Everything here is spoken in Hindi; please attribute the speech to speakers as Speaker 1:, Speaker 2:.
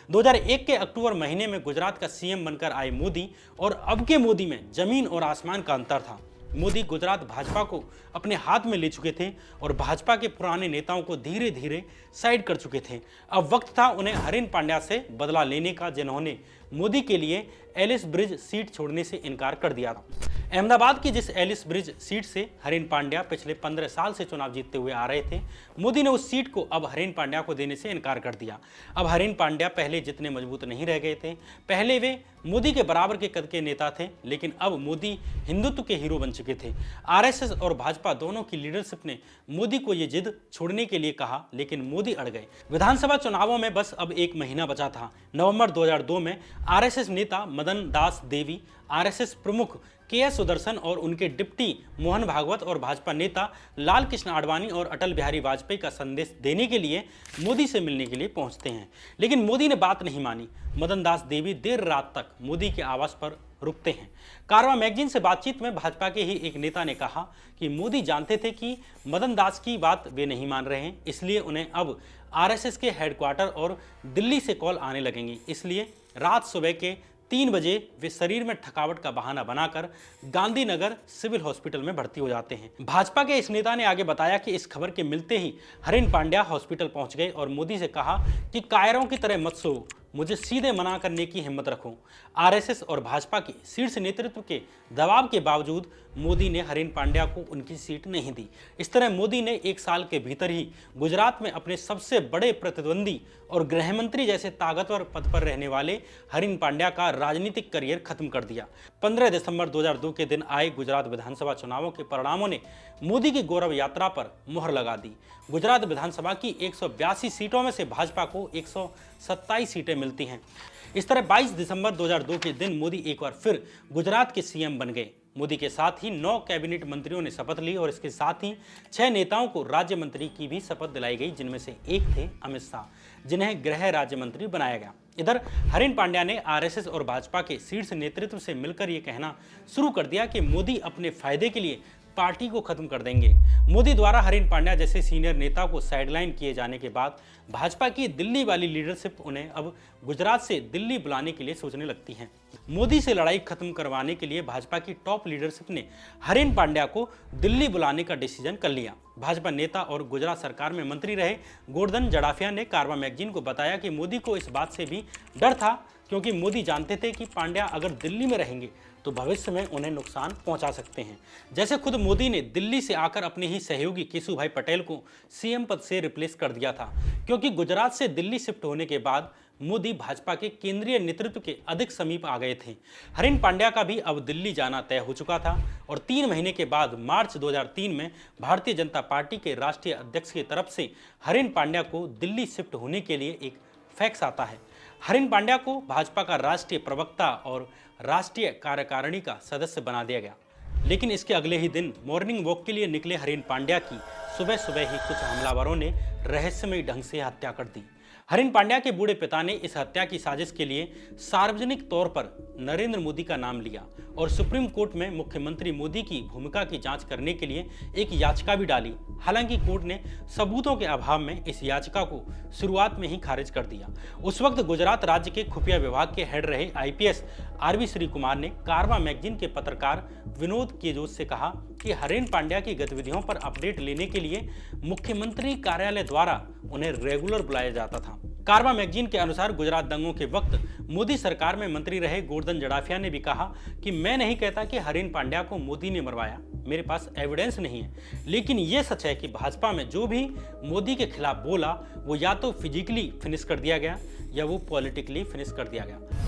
Speaker 1: 2001 के अक्टूबर महीने में गुजरात का सीएम बनकर आए मोदी और अब के मोदी में जमीन और आसमान का अंतर था। मोदी गुजरात भाजपा को अपने हाथ में ले चुके थे और भाजपा के पुराने नेताओं को धीरे धीरे साइड कर चुके थे। अब वक्त था उन्हें हरीन पांड्या से बदला लेने का, जिन्होंने मोदी के लिए एलिस ब्रिज सीट छोड़ने से इनकार कर दिया था। अहमदाबाद की जिस एलिस ब्रिज सीट से हरीन पांड्या पिछले 15 साल से चुनाव जीतते हुए आ रहे थे, मोदी ने उस सीट को अब हरीन पांड्या को देने से इनकार कर दिया। अब हरीन पांड्या पहले जितने मजबूत नहीं रह गए थे। पहले वे मोदी के बराबर के कद के नेता थे, लेकिन अब मोदी हिंदुत्व के हीरो बन चुके थे। आरएसएस और भाजपा दोनों की लीडरशिप ने मोदी को ये जिद छोड़ने के लिए कहा, लेकिन मोदी अड़ गए। विधानसभा चुनावों में बस अब 1 महीना बचा था। नवंबर 2002 में आरएसएस नेता मदन दास देवी, आरएसएस प्रमुख के.एस. सुदर्शन और उनके डिप्टी मोहन भागवत और भाजपा नेता लाल कृष्ण आडवाणी और अटल बिहारी वाजपेयी का संदेश देने के लिए मोदी से मिलने के लिए पहुंचते हैं, लेकिन मोदी ने बात नहीं मानी। मदन दास देवी देर रात तक मोदी के आवास पर रुकते हैं। कारवां मैगजीन से बातचीत में भाजपा के ही एक नेता ने कहा कि मोदी जानते थे कि मदन दास की बात वे नहीं मान रहे हैं, इसलिए उन्हें अब आरएसएस के हेडक्वार्टर और दिल्ली से कॉल आने लगेंगी। इसलिए रात सुबह के 3 बजे वे शरीर में थकावट का बहाना बनाकर गांधीनगर सिविल हॉस्पिटल में भर्ती हो जाते हैं। भाजपा के इस नेता ने आगे बताया कि इस खबर के मिलते ही हरीन पांड्या हॉस्पिटल पहुंच गए और मोदी से कहा कि कायरों की तरह मत सो, मुझे सीधे मना करने की हिम्मत रखो। आरएसएस और भाजपा के शीर्ष नेतृत्व के दबाव के बावजूद मोदी ने हरीन पांड्या को उनकी सीट नहीं दी। इस तरह मोदी ने 1 साल के भीतर ही गुजरात में अपने सबसे बड़े प्रतिद्वंदी और गृह मंत्री जैसे ताकतवर पद पर रहने वाले हरीन पांड्या का राजनीतिक करियर खत्म कर दिया। 15 दिसंबर 2002 के दिन आए गुजरात विधानसभा चुनावों के परिणामों ने मोदी की गौरव यात्रा पर मुहर लगा दी। गुजरात विधानसभा की 182 सीटों में से भाजपा को 127 सीटें मिलती हैं। इस तरह 22 दिसंबर 2002 के दिन मोदी एक बार फिर गुजरात के सीएम बन गए। मोदी के साथ ही 9 कैबिनेट मंत्रियों ने शपथ ली और इसके साथ ही 6 नेताओं को राज्य मंत्री की भी शपथ दिलाई गई, जिनमें से एक थे अमित शाह, जिन्हें गृह राज्य मंत्री बनाया गया। इधर हरीन पांड्या ने आरएसएस और भाजपा के शीर्ष नेतृत्व से मिलकर यह कहना शुरू कर दिया कि मोदी अपने फायदे के लिए पार्टी को खत्म कर देंगे। मोदी द्वारा हरीन पांड्या जैसे सीनियर नेता को साइडलाइन किए जाने के बाद भाजपा की दिल्ली वाली लीडरशिप उन्हें अब गुजरात से दिल्ली बुलाने के लिए सोचने लगती है। मोदी से लड़ाई खत्म करवाने के लिए भाजपा की टॉप लीडरशिप ने हरीन पांड्या को दिल्ली बुलाने का डिसीजन कर लिया। भाजपा नेता और गुजरात सरकार में मंत्री रहे गोवर्धन जड़ाफिया ने कारवां मैगजीन को बताया कि मोदी को इस बात से भी डर था, क्योंकि मोदी जानते थे कि पांड्या अगर दिल्ली में रहेंगे तो भविष्य में उन्हें नुकसान पहुंचा सकते हैं। जैसे खुद मोदी ने दिल्ली से आकर अपने ही सहयोगी केशुभाई पटेल को सीएम पद से रिप्लेस कर दिया था, क्योंकि गुजरात से दिल्ली शिफ्ट होने के बाद मोदी भाजपा के केंद्रीय नेतृत्व के अधिक समीप आ गए थे। हरीन पांड्या का भी अब दिल्ली जाना तय हो चुका था और 3 महीने के बाद मार्च 2003 में भारतीय जनता पार्टी के राष्ट्रीय अध्यक्ष की तरफ से हरीन पांड्या को दिल्ली शिफ्ट होने के लिए एक फैक्स आता है। हरीन पांड्या को भाजपा का राष्ट्रीय प्रवक्ता और राष्ट्रीय कार्यकारिणी का सदस्य बना दिया गया, लेकिन इसके अगले ही दिन मॉर्निंग वॉक के लिए निकले हरीन पांड्या की सुबह सुबह ही कुछ हमलावरों ने रहस्यमयी ढंग से हत्या कर दी। हरीन पांड्या के बूढ़े पिता ने इस हत्या की साजिश के लिए सार्वजनिक तौर पर नरेंद्र मोदी का नाम लिया और सुप्रीम कोर्ट में मुख्यमंत्री मोदी की भूमिका की जांच करने के लिए एक याचिका भी डाली। हालांकि कोर्ट ने सबूतों के अभाव में इस याचिका को शुरुआत में ही खारिज कर दिया। उस वक्त गुजरात राज्य के खुफिया विभाग के हेड रहे आईपीएस आरवी श्री कुमार ने कारवां मैगजीन के पत्रकार विनोद केजोत से कहा कि हरीन पांड्या की गतिविधियों पर अपडेट लेने के लिए मुख्यमंत्री कार्यालय द्वारा उन्हें रेगुलर बुलाया जाता था। कारवां मैगजीन के अनुसार गुजरात दंगों के वक्त मोदी सरकार में मंत्री रहे गोवर्धन जड़ाफिया ने भी कहा कि मैं नहीं कहता कि हरीन पांड्या को मोदी ने मरवाया, मेरे पास एविडेंस नहीं है, लेकिन यह सच है कि भाजपा में जो भी मोदी के खिलाफ बोला वो या तो फिजिकली फिनिश कर दिया गया या वो पॉलिटिकली फिनिश कर दिया गया।